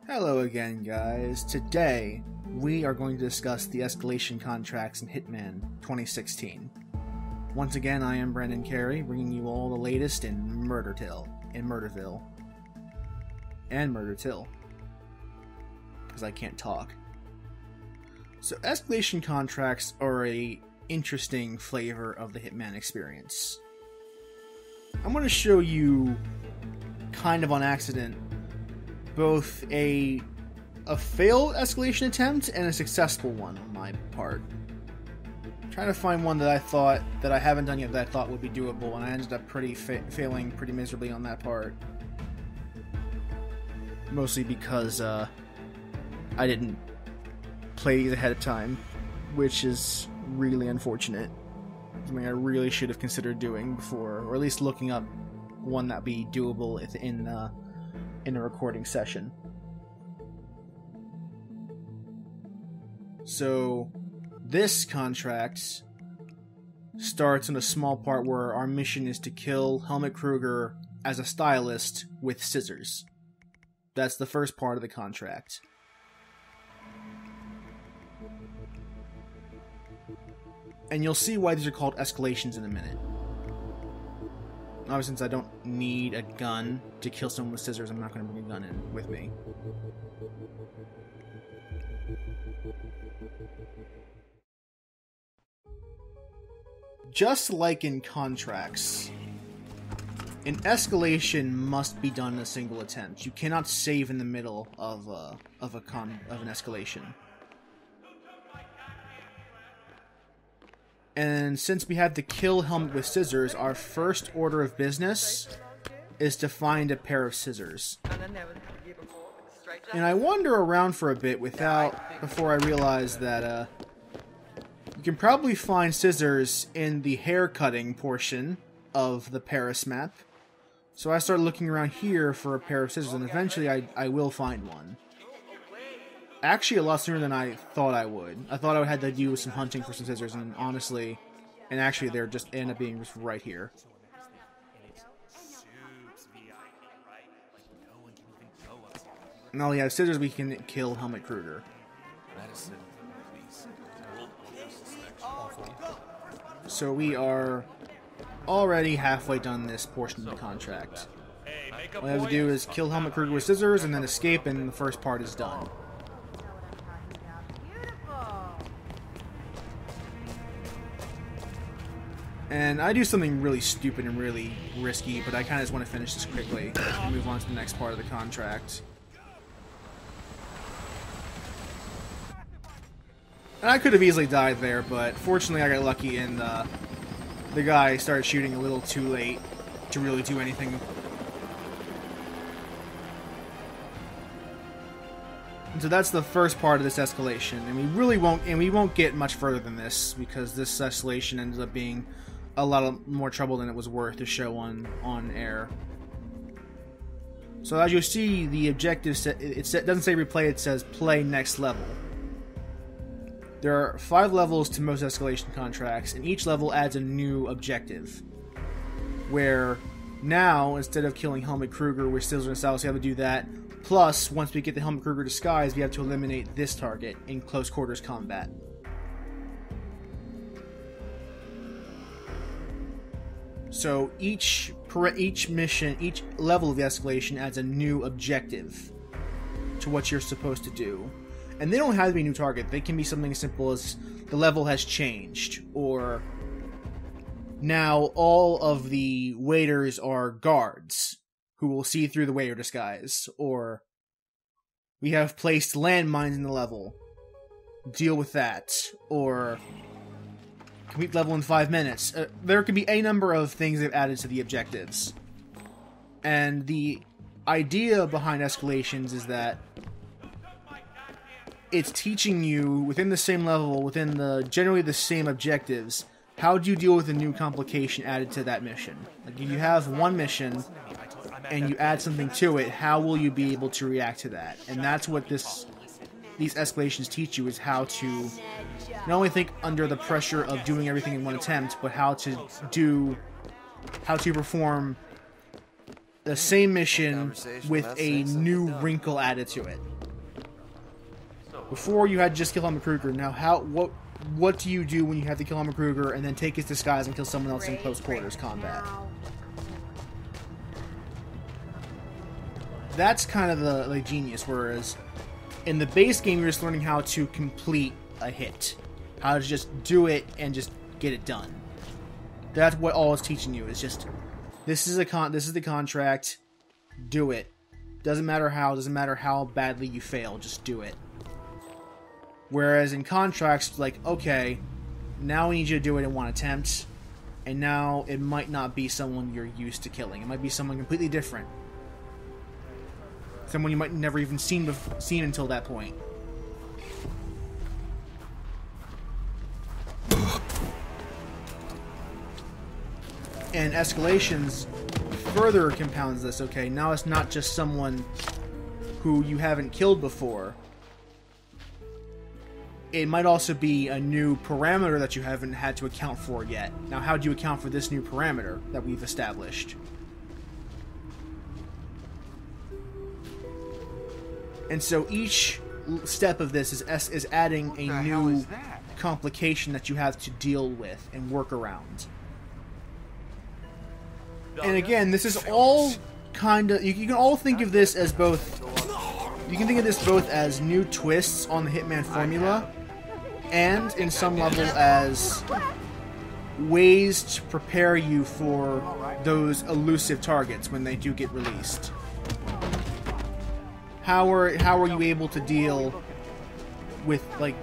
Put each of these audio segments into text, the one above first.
Hello again, guys. Today, we are going to discuss the Escalation Contracts in Hitman 2016. Once again, I am Brendan Carey, bringing you all the latest in Murderville. Because I can't talk. So, Escalation Contracts are a interesting flavor of the Hitman experience. I'm going to show you, kind of on accident, both a failed escalation attempt and a successful one on my part. I'm trying to find one that I haven't done yet that I thought would be doable, and I ended up failing pretty miserably on that part. Mostly because I didn't play these ahead of time, which is really unfortunate. Something I really should have considered doing before, or at least looking up one that be doable in a recording session. So, this contract starts in a small part where our mission is to kill Helmut Kruger as a stylist with scissors. That's the first part of the contract. And you'll see why these are called escalations in a minute. Obviously, since I don't need a gun to kill someone with scissors, I'm not going to bring a gun in with me. Just like in contracts, an escalation must be done in a single attempt. You cannot save in the middle of an escalation. And since we have to kill Helmut with scissors, our first order of business is to find a pair of scissors. And I wander around for a bit before I realize that you can probably find scissors in the hair cutting portion of the Paris map. So I start looking around here for a pair of scissors, and eventually I will find one. Actually, a lot sooner than I thought I would. I thought I would have to do some hunting for some scissors, and honestly, actually, they're just end up being just right here. Now we have scissors, we can kill Helmut Kruger. So we are already halfway done this portion of the contract. All we have to do is kill Helmut Kruger with scissors, and then escape, and the first part is done. And I do something really stupid and really risky, but I kind of just want to finish this quickly and move on to the next part of the contract. And I could have easily died there, but fortunately I got lucky and the guy started shooting a little too late to really do anything. And so that's the first part of this escalation, and we won't get much further than this because this escalation ended up being a lot more trouble than it was worth to show on air. So as you see, the objective it doesn't say replay, it says play next level. There are 5 levels to most escalation contracts, and each level adds a new objective. Where now, instead of killing Helmut Kruger with scissors and stylus, we have to do that. Plus, once we get the Helmut Kruger disguise, we have to eliminate this target in close quarters combat. So each mission, each level of the escalation adds a new objective to what you're supposed to do. And they don't have to be a new target. They can be something as simple as the level has changed, or now all of the waiters are guards who will see through the waiter disguise, or we have placed landmines in the level. Deal with that, or complete the level in 5 minutes. There could be a number of things they've added to the objectives. And the idea behind escalations is that it's teaching you, within the same level, within generally the same objectives, how do you deal with a new complication added to that mission. Like, if you have one mission and you add something to it, how will you be able to react to that? And that's what these escalations teach you, is how to not only think under the pressure of doing everything in one attempt, but how to perform the same mission with a new wrinkle added to it. Before you had to just kill Helmut Kruger. Now, what do you do when you have to kill Helmut Kruger and then take his disguise and kill someone else in close quarters combat? That's kind of the genius. Whereas in the base game, you're just learning how to complete a hit, how to just do it and just get it done. That's what all it's teaching you. Is just this is the contract. Do it. Doesn't matter how. Doesn't matter how badly you fail. Just do it. Whereas in contracts, like, okay, now we need you to do it in one attempt, and now it might not be someone you're used to killing. It might be someone completely different. Someone you might never even seen until that point. And Escalations further compounds this. Okay, now it's not just someone who you haven't killed before. It might also be a new parameter that you haven't had to account for yet. Now, how do you account for this new parameter that we've established? And so each step of this is adding a new complication that you have to deal with and work around. And again, this is all kind of... You can all think of this as both... You can think of this both as new twists on the Hitman formula, and in some level as ways to prepare you for those elusive targets when they do get released. How are you able to deal with like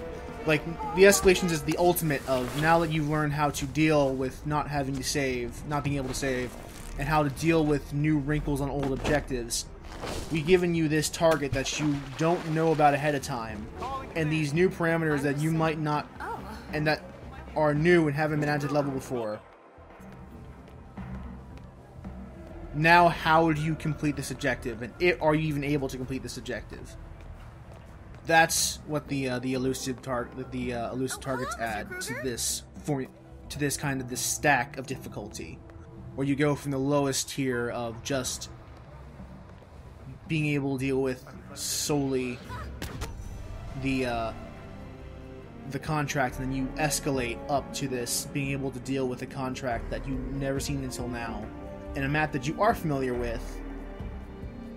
the Escalations is the ultimate of, now that you've learned how to deal with not having to save, not being able to save, and how to deal with new wrinkles on old objectives. We've given you this target that you don't know about ahead of time, and these new parameters that you might not, and that are new and haven't been added to the level before. Now, how do you complete this objective, and are you even able to complete this objective? That's what the elusive targets add to this kind of this stack of difficulty, where you go from the lowest tier of just being able to deal with solely the contract, and then you escalate up to this being able to deal with a contract that you've never seen until now, in a map that you are familiar with,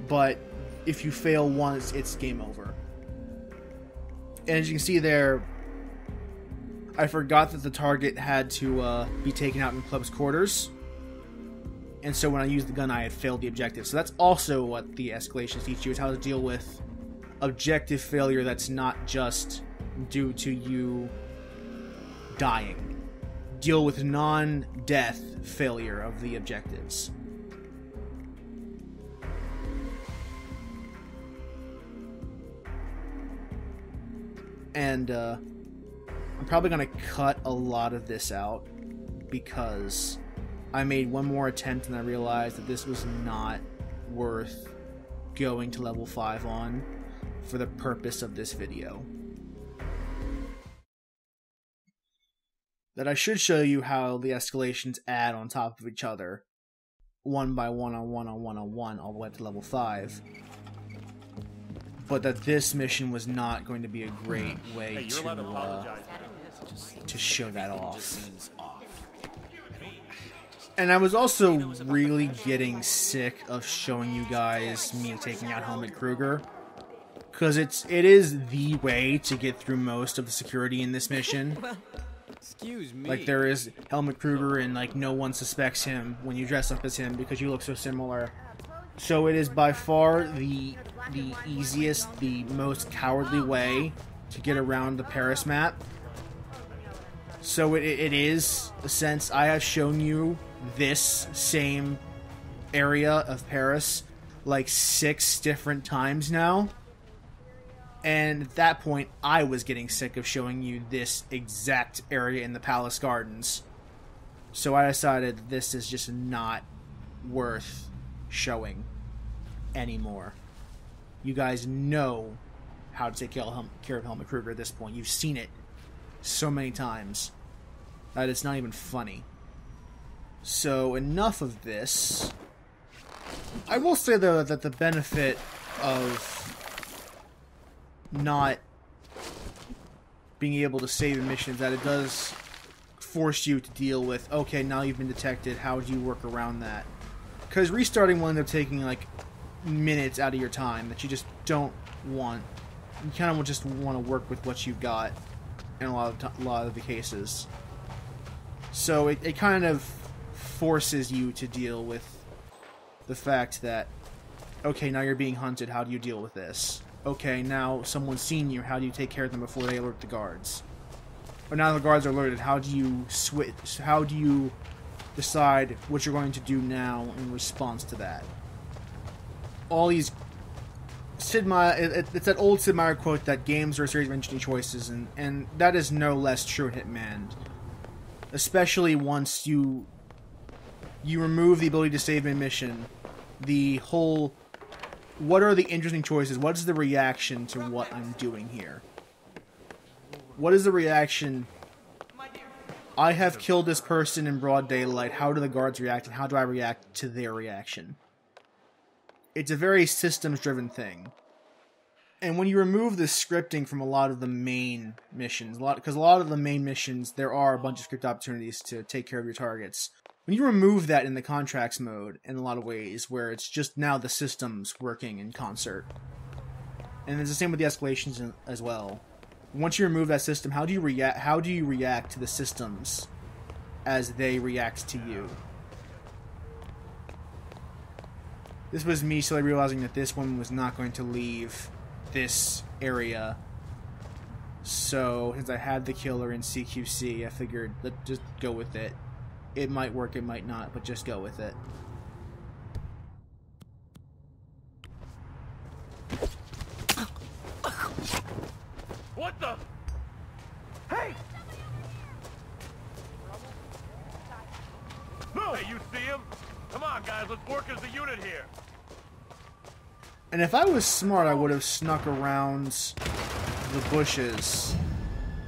but if you fail once, it's game over. And as you can see there, I forgot that the target had to be taken out in close quarters, and so when I used the gun, I had failed the objective. So that's also what the Escalations teach you, is how to deal with objective failure that's not just due to you dying. Deal with non-death failure of the objectives. And I'm probably going to cut a lot of this out because I made one more attempt and I realized that this was not worth going to level 5 on for the purpose of this video. That I should show you how the Escalations add on top of each other, one by one on one on one on one, all the way up to level 5. But that this mission was not going to be a great way to show that off. And I was also really getting sick of showing you guys me taking out Helmut Kruger, because it is the way to get through most of the security in this mission. Excuse me. Like, there is Helmut Kruger and like no one suspects him when you dress up as him because you look so similar. So it is by far the easiest, the most cowardly way to get around the Paris map. So it is, since I have shown you this same area of Paris like 6 different times now. And at that point, I was getting sick of showing you this exact area in the Palace Gardens. So I decided this is just not worth showing anymore. You guys know how to take care of Helmut Kruger at this point. You've seen it so many times that it's not even funny. So enough of this. I will say, though, that the benefit of not being able to save a mission is that it does force you to deal with, okay, now you've been detected, how do you work around that? Because restarting will end up taking like minutes out of your time that you just don't want. You kind of just want to work with what you've got in a lot of the cases. So it kind of forces you to deal with the fact that, okay, now you're being hunted, how do you deal with this? Okay, now someone's seen you, how do you take care of them before they alert the guards? Or now the guards are alerted, how do you switch, how do you decide what you're going to do now in response to that? All these Sid Meier, it's that old Sid Meier quote that games are a series of interesting choices, and that is no less true in Hitman. Especially once you remove the ability to save a mission, the whole, what are the interesting choices? What is the reaction to what I'm doing here? What is the reaction? I have killed this person in broad daylight. How do the guards react, and how do I react to their reaction? It's a very systems-driven thing. And when you remove the scripting from a lot of the main missions, because a lot of the main missions, there are a bunch of script opportunities to take care of your targets. When you remove that in the contracts mode, in a lot of ways, where it's just now the systems working in concert. And it's the same with the escalations as well. Once you remove that system, how do you react to the systems as they react to you? This was me slowly realizing that this woman was not going to leave this area. So, since I had the killer in CQC, I figured, let's just go with it. It might work, it might not, but just go with it. What the? Hey! No! Hey, you see him? Come on, guys, let's work as a unit here. And if I was smart, I would have snuck around the bushes.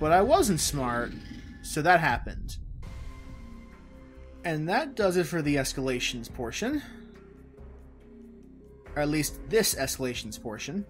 But I wasn't smart, so that happened. And that does it for the escalations portion. Or at least this escalations portion.